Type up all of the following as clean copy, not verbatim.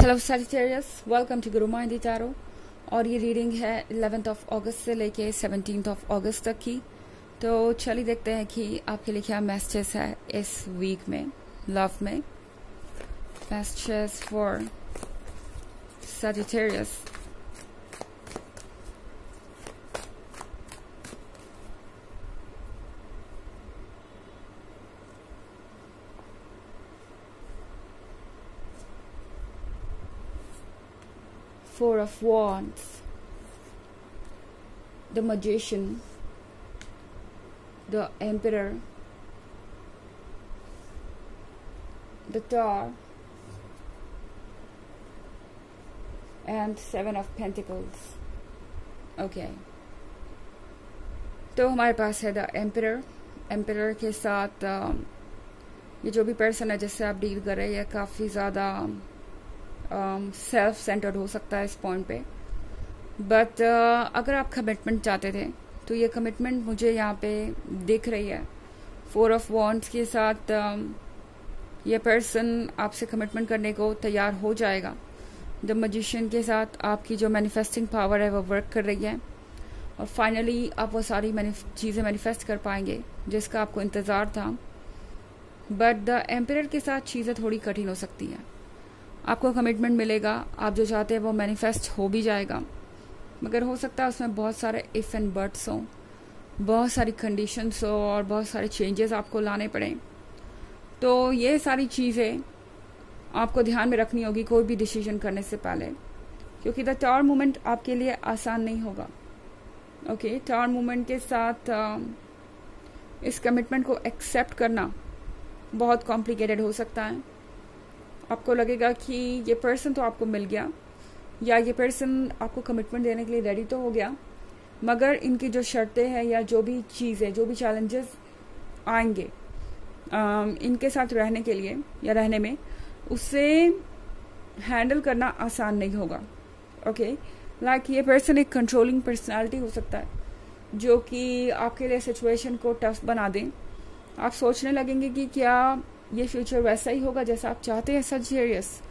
Hello Sagittarius, welcome to Guru माइंडी tarot. और ये reading है 11 अगस्त से लेके 17 अगस्त तक की। तो चलिए देखते हैं कि आपके लिए क्या मैसेजेस है इस वीक में लव में। Messages for Sagittarius. Four of Wands, the Magician, the Emperor, the Tower, and Seven of Pentacles. Okay. तो हमारे पास है द एम्परर। एम्परर के साथ ये जो भी पर्सन है जिससे आप डील कर रहे हैं काफ़ी ज़्यादा सेल्फ सेंटर्ड हो सकता है इस पॉइंट पे। बट अगर आप कमिटमेंट चाहते थे तो ये कमिटमेंट मुझे यहाँ पे दिख रही है। फोर ऑफ वॉन्ड्स के साथ ये पर्सन आपसे कमिटमेंट करने को तैयार हो जाएगा। द मैजिशियन के साथ आपकी जो मैनिफेस्टिंग पावर है वो वर्क कर रही है और फाइनली आप वो सारी चीज़ें मैनिफेस्ट कर पाएंगे जिसका आपको इंतज़ार था। बट द एम्परर के साथ चीज़ें थोड़ी कठिन हो सकती हैं। आपको कमिटमेंट मिलेगा, आप जो चाहते हैं वो मैनिफेस्ट हो भी जाएगा, मगर हो सकता है उसमें बहुत सारे इफ़ एंड बट्स हों, बहुत सारी कंडीशंस हो और बहुत सारे चेंजेस आपको लाने पड़े। तो ये सारी चीज़ें आपको ध्यान में रखनी होगी कोई भी डिसीजन करने से पहले, क्योंकि द टावर मूवमेंट आपके लिए आसान नहीं होगा। ओके, टावर मूवमेंट के साथ इस कमिटमेंट को एक्सेप्ट करना बहुत कॉम्प्लिकेटेड हो सकता है। आपको लगेगा कि ये पर्सन तो आपको मिल गया या ये पर्सन आपको कमिटमेंट देने के लिए रेडी तो हो गया, मगर इनकी जो शर्तें हैं या जो भी चीज़ें, जो भी चैलेंजेस आएंगे इनके साथ रहने के लिए या रहने में, उससे हैंडल करना आसान नहीं होगा। ओके, लाइक ये पर्सन एक कंट्रोलिंग पर्सनालिटी हो सकता है जो कि आपके लिए सिचुएशन को टफ बना दें। आप सोचने लगेंगे कि क्या ये फ्यूचर वैसा ही होगा जैसा आप चाहते हैं सजिटेरियस,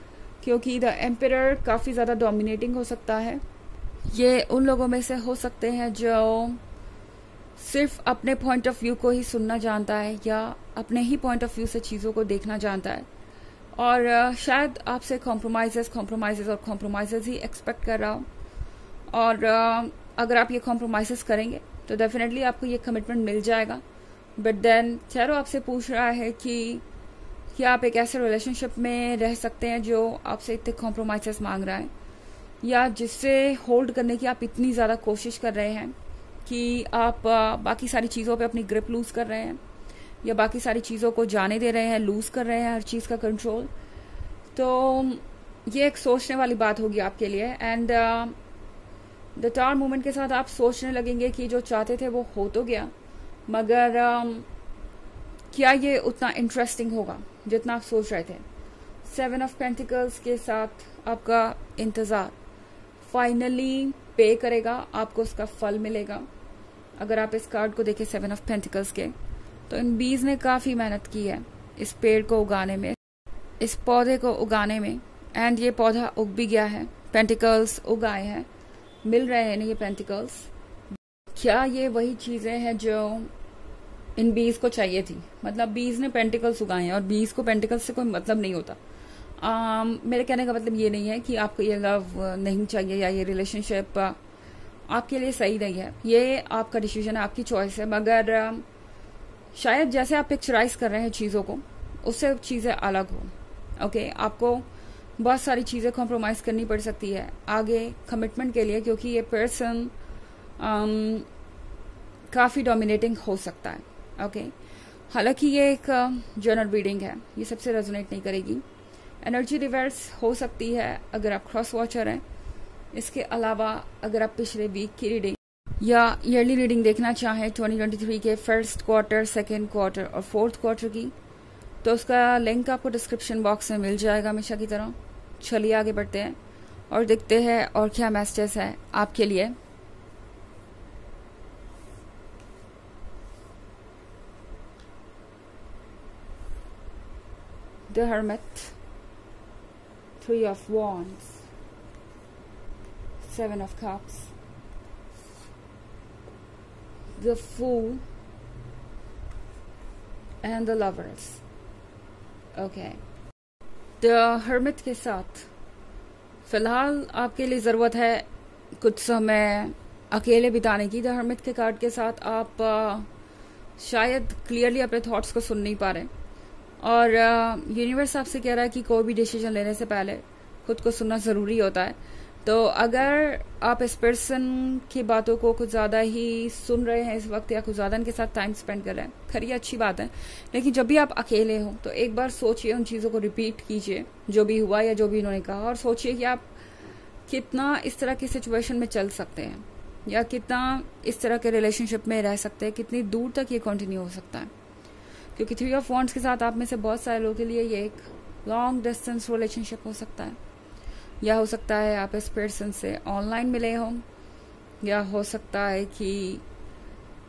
क्योंकि द एम्परर काफ़ी ज़्यादा डोमिनेटिंग हो सकता है। ये उन लोगों में से हो सकते हैं जो सिर्फ अपने पॉइंट ऑफ व्यू को ही सुनना जानता है या अपने ही पॉइंट ऑफ व्यू से चीज़ों को देखना जानता है और शायद आपसे कॉम्प्रोमाइजेस ही एक्सपेक्ट कर रहा हो। और अगर आप ये कॉम्प्रोमाइजेस करेंगे तो डेफिनेटली आपको ये कमिटमेंट मिल जाएगा। बट देन चैरो आपसे पूछ रहा है कि क्या आप एक ऐसे रिलेशनशिप में रह सकते हैं जो आपसे इतने कॉम्प्रोमाइजेस मांग रहा है या जिससे होल्ड करने की आप इतनी ज़्यादा कोशिश कर रहे हैं कि आप बाकी सारी चीज़ों पे अपनी ग्रिप लूज़ कर रहे हैं या बाकी सारी चीज़ों को जाने दे रहे हैं, लूज़ कर रहे हैं हर चीज़ का कंट्रोल। तो ये एक सोचने वाली बात होगी आपके लिए। एंड द टावर मूवमेंट के साथ आप सोचने लगेंगे कि जो चाहते थे वो हो तो गया, मगर क्या ये उतना इंटरेस्टिंग होगा जितना आप सोच रहे थे। सेवन ऑफ पेंटिकल्स के साथ आपका इंतज़ार फाइनली पे करेगा, आपको उसका फल मिलेगा। अगर आप इस कार्ड को देखें सेवन ऑफ पेंटिकल्स के, तो इन बीज ने काफ़ी मेहनत की है इस पेड़ को उगाने में, इस पौधे को उगाने में, एंड ये पौधा उग भी गया है, पेंटिकल्स उग आए हैं, मिल रहे हैं ना ये पेंटिकल्स। क्या ये वही चीज़ें हैं जो इन बीज को चाहिए थी? मतलब बीज ने पेंटिकल्स उगाए हैं और बीज को पेंटिकल्स से कोई मतलब नहीं होता। मेरे कहने का मतलब ये नहीं है कि आपको ये लव नहीं चाहिए या ये रिलेशनशिप आपके लिए सही नहीं है। ये आपका डिसीजन है, आपकी चॉइस है, मगर शायद जैसे आप पिक्चराइज कर रहे हैं चीज़ों को उससे चीज़ें अलग हो। ओके, आपको बहुत सारी चीज़ें कॉम्प्रोमाइज़ करनी पड़ सकती है आगे कमिटमेंट के लिए, क्योंकि ये पर्सन काफ़ी डोमिनेटिंग हो सकता है। ओके, हालांकि ये एक जनरल रीडिंग है, ये सबसे रेजोनेट नहीं करेगी। एनर्जी रिवर्स हो सकती है अगर आप क्रॉस वॉचर हैं। इसके अलावा अगर आप पिछले वीक की रीडिंग या ईयरली रीडिंग देखना चाहें 2023 के फर्स्ट क्वार्टर, सेकेंड क्वार्टर और फोर्थ क्वार्टर की, तो उसका लिंक आपको डिस्क्रिप्शन बॉक्स में मिल जाएगा हमेशा की तरह। चलिए आगे बढ़ते हैं और देखते हैं और क्या मैसेजेस है आपके लिए। The hermit, 3 of Wands, 7 of Cups, the Fool and the Lovers. Okay. The Hermit के साथ फिलहाल आपके लिए ज़रूरत है कुछ समय अकेले बिताने की। द हर्मिट के कार्ड के साथ आप शायद क्लियरली अपने थॉट्स को सुन नहीं पा रहे और यूनिवर्स आपसे कह रहा है कि कोई भी डिसीजन लेने से पहले खुद को सुनना ज़रूरी होता है। तो अगर आप इस पर्सन की बातों को कुछ ज़्यादा ही सुन रहे हैं इस वक्त या कुछ ज़्यादा इनके साथ टाइम स्पेंड कर रहे हैं, खरी अच्छी बात है, लेकिन जब भी आप अकेले हो तो एक बार सोचिए, उन चीज़ों को रिपीट कीजिए जो भी हुआ या जो भी इन्होंने कहा, और सोचिए कि आप कितना इस तरह की सिचुएशन में चल सकते हैं या कितना इस तरह के रिलेशनशिप में रह सकते हैं, कितनी दूर तक ये कंटिन्यू हो सकता है। क्योंकि 3 ऑफ वॉन्ड्स के साथ आप में से बहुत सारे लोगों के लिए ये एक लॉन्ग डिस्टेंस रिलेशनशिप हो सकता है, या हो सकता है आप इस पर्सन से ऑनलाइन मिले हों, या हो सकता है कि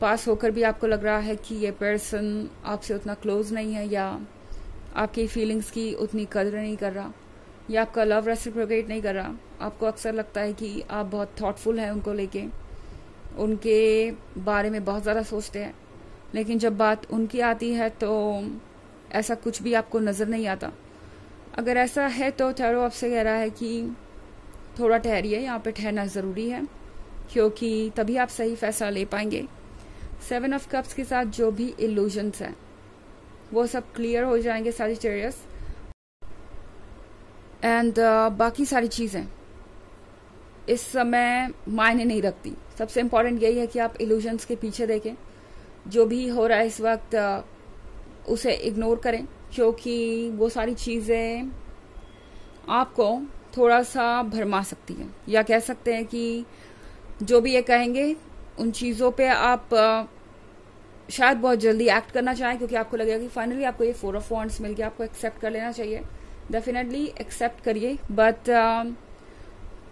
पास होकर भी आपको लग रहा है कि ये पर्सन आपसे उतना क्लोज नहीं है या आपकी फीलिंग्स की उतनी कदर नहीं कर रहा या आपका लव रेसिप्रोकेट नहीं कर रहा। आपको अक्सर लगता है कि आप बहुत थॉटफुल हैं उनको लेके, उनके बारे में बहुत ज़्यादा सोचते हैं, लेकिन जब बात उनकी आती है तो ऐसा कुछ भी आपको नज़र नहीं आता। अगर ऐसा है तो टैरो आपसे कह रहा है कि थोड़ा ठहरिए, यहाँ पे ठहरना ज़रूरी है क्योंकि तभी आप सही फैसला ले पाएंगे। 7 ऑफ कप्स के साथ जो भी इल्यूजन्स हैं वो सब क्लियर हो जाएंगे सैजिटेरियस, एंड बाकी सारी चीज़ें इस समय मायने नहीं रखती। सबसे इम्पॉर्टेंट यही है कि आप इल्यूजन्स के पीछे देखें, जो भी हो रहा है इस वक्त उसे इग्नोर करें, क्योंकि वो सारी चीज़ें आपको थोड़ा सा भरमा सकती हैं, या कह सकते हैं कि जो भी ये कहेंगे उन चीज़ों पे आप शायद बहुत जल्दी एक्ट करना चाहें, क्योंकि आपको लगेगा कि फाइनली आपको ये 4 ऑफ वॉन्ड्स मिल गया, आपको एक्सेप्ट कर लेना चाहिए। डेफिनेटली एक्सेप्ट करिए, बट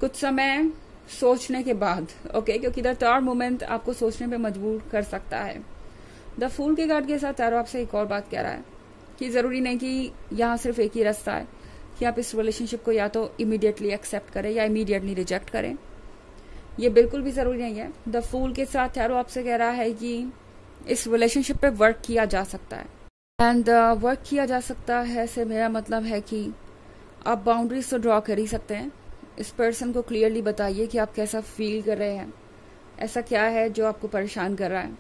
कुछ समय सोचने के बाद, ओके, क्योंकि द टॉर मोमेंट आपको सोचने पे मजबूर कर सकता है। द फूल के कार्ड के साथ टैरो आपसे एक और बात कह रहा है कि ज़रूरी नहीं कि यहाँ सिर्फ एक ही रास्ता है कि आप इस रिलेशनशिप को या तो इमीडिएटली एक्सेप्ट करें या इमीडिएटली रिजेक्ट करें, ये बिल्कुल भी ज़रूरी नहीं है। द फूल के साथ टैरो आपसे कह रहा है कि इस रिलेशनशिप पे वर्क किया जा सकता है, एंड वर्क किया जा सकता है से मेरा मतलब है कि आप बाउंड्रीज तो ड्रॉ कर ही सकते हैं। इस पर्सन को क्लियरली बताइए कि आप कैसा फील कर रहे हैं, ऐसा क्या है जो आपको परेशान कर रहा है,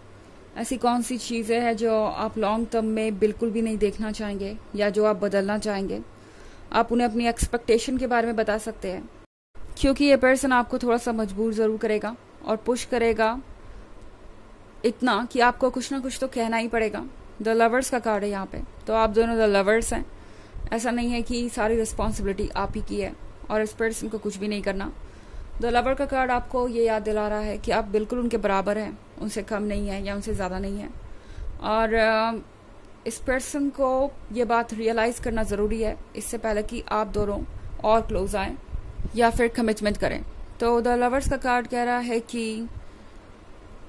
ऐसी कौन सी चीज़ें हैं जो आप लॉन्ग टर्म में बिल्कुल भी नहीं देखना चाहेंगे या जो आप बदलना चाहेंगे। आप उन्हें अपनी एक्सपेक्टेशन के बारे में बता सकते हैं, क्योंकि ये पर्सन आपको थोड़ा सा मजबूर ज़रूर करेगा और पुश करेगा इतना कि आपको कुछ ना कुछ तो कहना ही पड़ेगा। द लवर्स का कार्ड है यहाँ पे, तो आप दोनों द लवर्स हैं। ऐसा नहीं है कि सारी रिस्पॉन्सिबिलिटी आप ही की है और इस पर्सन को कुछ भी नहीं करना। द लवर का कार्ड आपको ये याद दिला रहा है कि आप बिल्कुल उनके बराबर हैं, उनसे कम नहीं है या उनसे ज़्यादा नहीं है, और इस पर्सन को ये बात रियलाइज़ करना ज़रूरी है इससे पहले कि आप दोनों और क्लोज आएँ या फिर कमिटमेंट करें। तो द लवर्स का कार्ड कह रहा है कि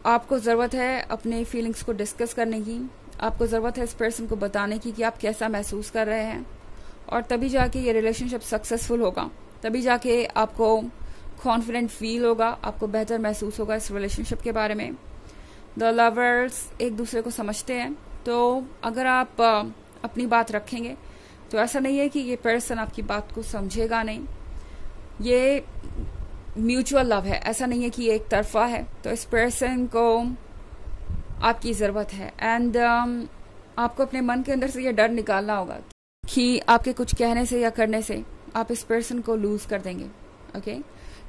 आपको ज़रूरत है अपने फीलिंग्स को डिस्कस करने की, आपको ज़रूरत है इस पर्सन को बताने की कि आप कैसा महसूस कर रहे हैं, और तभी जाके ये रिलेशनशिप सक्सेसफुल होगा, तभी जाके आपको कॉन्फिडेंट फील होगा, आपको बेहतर महसूस होगा इस रिलेशनशिप के बारे में। द लवर्स एक दूसरे को समझते हैं, तो अगर आप अपनी बात रखेंगे तो ऐसा नहीं है कि ये पर्सन आपकी बात को समझेगा नहीं, ये म्यूचुअल लव है, ऐसा नहीं है कि ये एक तरफा है। तो इस पर्सन को आपकी ज़रूरत है, एंड आपको अपने मन के अंदर से ये डर निकालना होगा कि आपके कुछ कहने से या करने से आप इस पर्सन को लूज कर देंगे। ओके,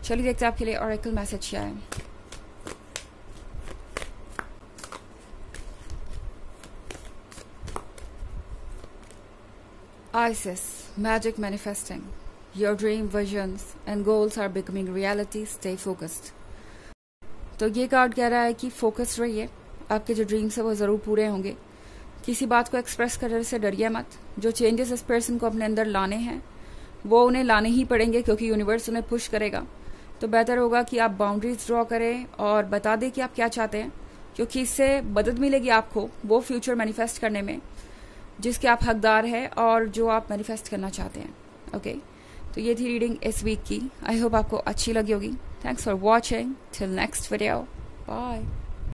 चलिए देखते हैं आपके लिए ऑरेकल मैसेज क्या है। Isis, magic manifesting. Your dream visions and goals are becoming reality. Stay focused. तो ये कार्ड कह रहा है कि फोकस रहिए, आपके जो ड्रीम्स है वो ज़रूर पूरे होंगे। किसी बात को एक्सप्रेस करने से डरिए मत। जो चेंजेस इस पर्सन को अपने अंदर लाने हैं वो उन्हें लाने ही पड़ेंगे, क्योंकि यूनिवर्स उन्हें पुश करेगा। तो बेहतर होगा कि आप बाउंड्रीज ड्रॉ करें और बता दें कि आप क्या चाहते हैं, क्योंकि इससे मदद मिलेगी आपको वो फ्यूचर मैनिफेस्ट करने में जिसके आप हकदार हैं और जो आप मैनिफेस्ट करना चाहते हैं। ओके, तो ये थी रीडिंग इस वीक की। आई होप आपको अच्छी लगी होगी। Thanks for watching. Till next video, bye.